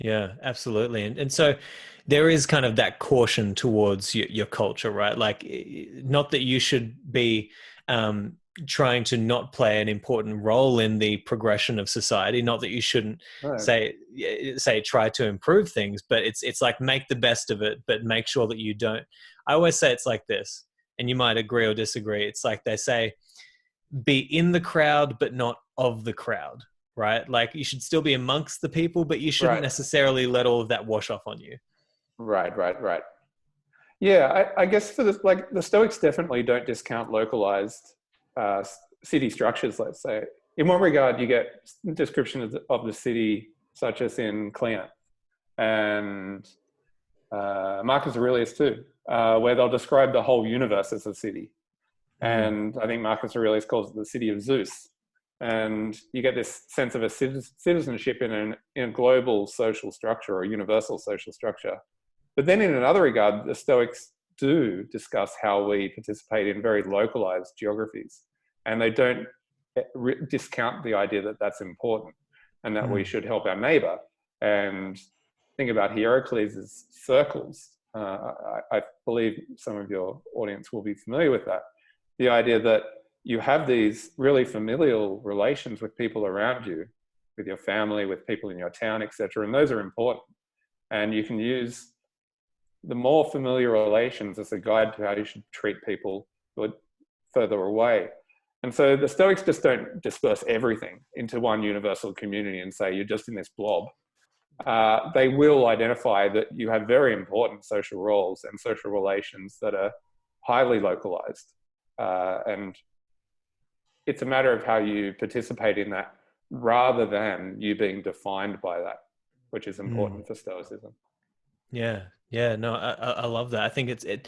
Yeah, absolutely. And so there is kind of that caution towards your culture, right? Like, not that you should be um, trying to not play an important role in the progression of society, not that you shouldn't Right. say try to improve things, but it's like make the best of it, but make sure that you don't. I always say it's like this, and you might agree or disagree. It's like they say, be in the crowd but not of the crowd, right? Like you should still be amongst the people, but you shouldn't Right. necessarily let all of that wash off on you. Right. Right. Right. Yeah, I guess for the like the Stoics definitely don't discount localized city structures. Let's say, in one regard, you get descriptions of the city, such as in Cleon and Marcus Aurelius too, where they'll describe the whole universe as a city. Mm. And I think Marcus Aurelius calls it the city of Zeus. And you get this sense of a citizenship in a global social structure or a universal social structure. But then in another regard, the Stoics do discuss how we participate in very localized geographies. And they don't discount the idea that that's important and that we Mm. should help our neighbor. And think about Hierocles' circles. I believe some of your audience will be familiar with that. The idea that you have these really familial relations with people around you, with your family, with people in your town, etc. And those are important. And you can use the more familiar relations as a guide to how you should treat people who are further away. And so the Stoics just don't disperse everything into one universal community and say you're just in this blob. They will identify that you have very important social roles and social relations that are highly localized. And it's a matter of how you participate in that rather than you being defined by that, which is Mm. important for Stoicism. Yeah, yeah, no, I love that. I think it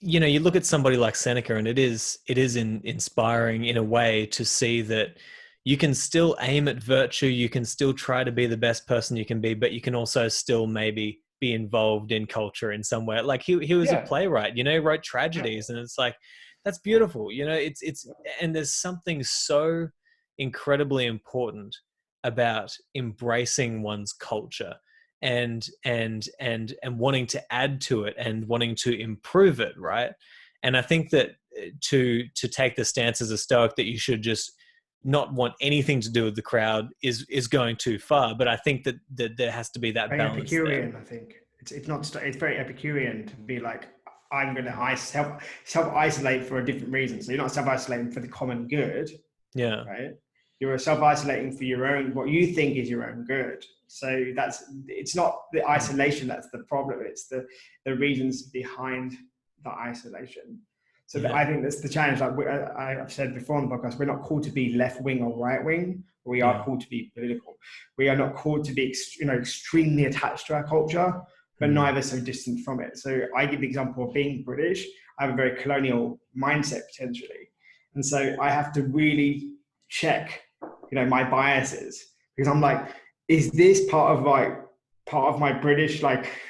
you know, you look at somebody like Seneca, and inspiring in a way to see that you can still aim at virtue, you can still try to be the best person you can be, but you can also still maybe be involved in culture in some way. Like he was a Yeah. playwright, you know, he wrote tragedies, and it's like that's beautiful, you know. It's and there's something so incredibly important about embracing one's culture and wanting to add to it and wanting to improve it, right? And I think that to take the stance as a stoic that you should just not want anything to do with the crowd is going too far. But I think that there has to be that Very balance there. Epicurean, I think. It's not. It's very Epicurean to be like, I'm going to self isolate for a different reason. So you're not self isolating for the common good, Yeah. right? You're self isolating for your own, what you think is your own good. So it's not the isolation that's the problem. It's the reasons behind the isolation. So Yeah. I think that's the challenge. Like I've said before on the podcast, we're not called to be left wing or right wing. We are Yeah. called to be political. We are not called to be, extremely attached to our culture, but Mm. neither so distant from it. So I give the example of being British. I have a very colonial mindset potentially, and so I have to really check, my biases, because I'm like, is this part of my British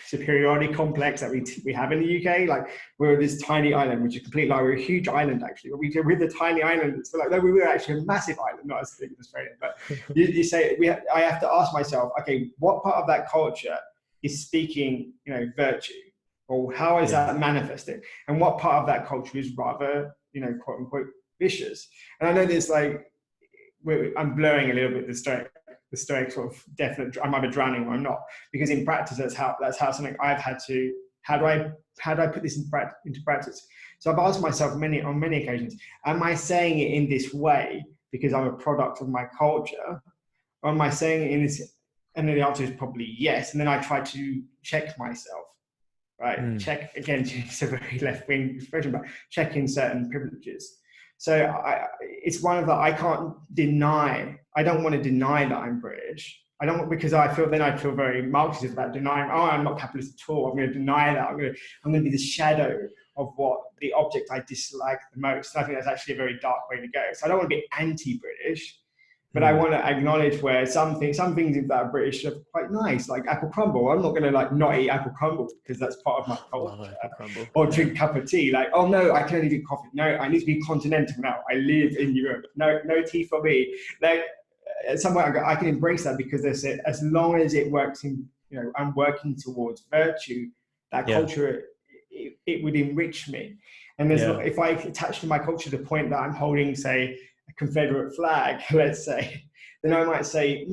superiority complex that we have in the UK? Like we're this tiny island, which is completely like we're a huge island actually. We're the tiny island. It's like no, we were actually a massive island, not as big as Australia. But you say I have to ask myself, okay, what part of that culture is speaking, virtue, or how is that manifesting, and what part of that culture is rather, quote unquote, vicious? And I know there's I'm blurring a little bit the stoic sort of definite. I'm either drowning or I'm not, because in practice that's how something I've had to. How do I put this into practice? So I've asked myself on many occasions, am I saying it in this way because I'm a product of my culture, or am I saying it in this? And then the answer is probably yes. And then I try to check myself, right? Mm. Check again. It's a very left-wing expression, but checking certain privileges. So it's one of the, I can't deny, I don't want to deny that I'm British. I don't, because I'd feel very Marxist about denying, I'm not capitalist at all. I'm going to deny that. I'm going to be the shadow of what the object I dislike the most. And I think that's actually a very dark way to go. So I don't want to be anti-British, but I want to acknowledge where some things that are British are quite nice, like apple crumble. I'm not going to not eat apple crumble because that's part of my culture. Or drink a cup of tea. Like, oh no, I can only do coffee. No, I need to be continental now. I live in Europe. No tea for me. at some point I can embrace that, because as long as it works in, I'm working towards virtue, that culture, it would enrich me. And if I attach to my culture the point that I'm holding, say, a Confederate flag, let's say, then I might say,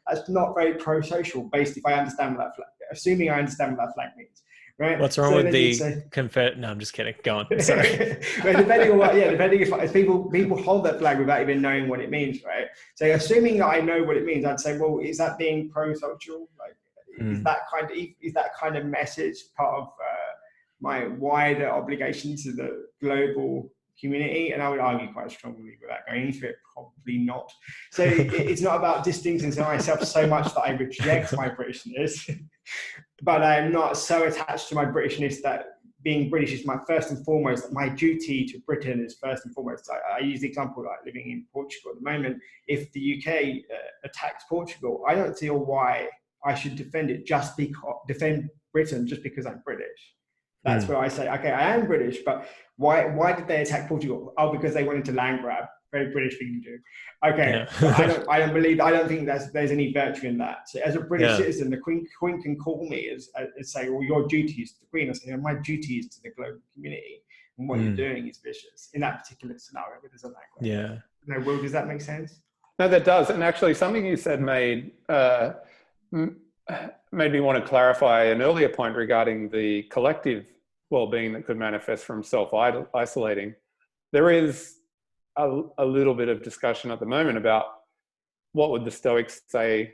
that's not very pro-social, based if I understand what that flag, assuming I understand what that flag means. Right. What's wrong with the Confederate? No, I'm just kidding. Go on. Sorry. Well, depending on depending if people hold that flag without even knowing what it means, right? So assuming that I know what it means, I'd say, well, is that being pro-social? Like, is that kind of message part of my wider obligation to the global community? And I would argue quite strongly without going into it, probably not. So it's not about distancing myself so much that I reject my Britishness, but I'm not so attached to my Britishness that being British is my first and foremost, my duty to Britain is first and foremost. I use the example like living in Portugal at the moment. If the UK attacks Portugal, I don't see why I should defend Britain just because I'm British. That's where I say, okay, I am British, but why did they attack Portugal? Oh, because they wanted to land grab. Very British thing to do. Okay, I don't think there's any virtue in that. So as a British citizen, the Queen can call me and say, well, your duty is to the Queen. I say, my duty is to the global community, and what you're doing is vicious in that particular scenario. But there's a language. No, Will, does that make sense? No, that does. And actually, something you said made me want to clarify an earlier point regarding the collective well-being that could manifest from self-isolating. There is a little bit of discussion at the moment about what would the Stoics say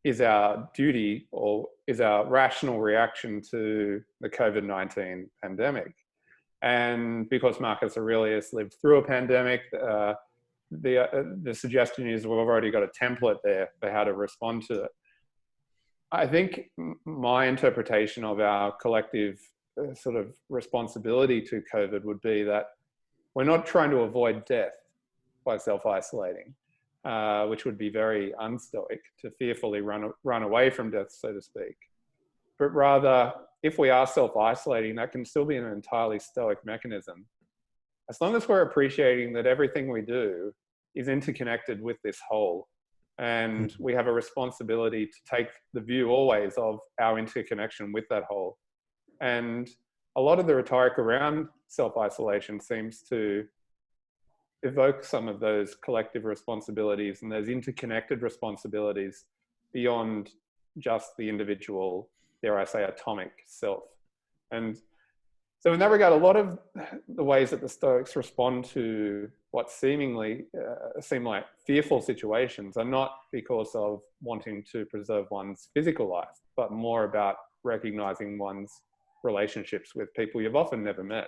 is our duty or is our rational reaction to the COVID-19 pandemic. And because Marcus Aurelius lived through a pandemic, the suggestion is we've already got a template there for how to respond to it. I think my interpretation of our collective sort of responsibility to COVID would be that we're not trying to avoid death by self-isolating, which would be very unstoic to fearfully run away from death, so to speak. But rather, if we are self-isolating, that can still be an entirely stoic mechanism. As long as we're appreciating that everything we do is interconnected with this whole, and we have a responsibility to take the view always of our interconnection with that whole. And a lot of the rhetoric around self-isolation seems to evoke some of those collective responsibilities and those interconnected responsibilities beyond just the individual, dare I say, atomic self. And so in that regard, a lot of the ways that the Stoics respond to what seemingly seem like fearful situations are not because of wanting to preserve one's physical life, but more about recognizing one's relationships with people you've often never met.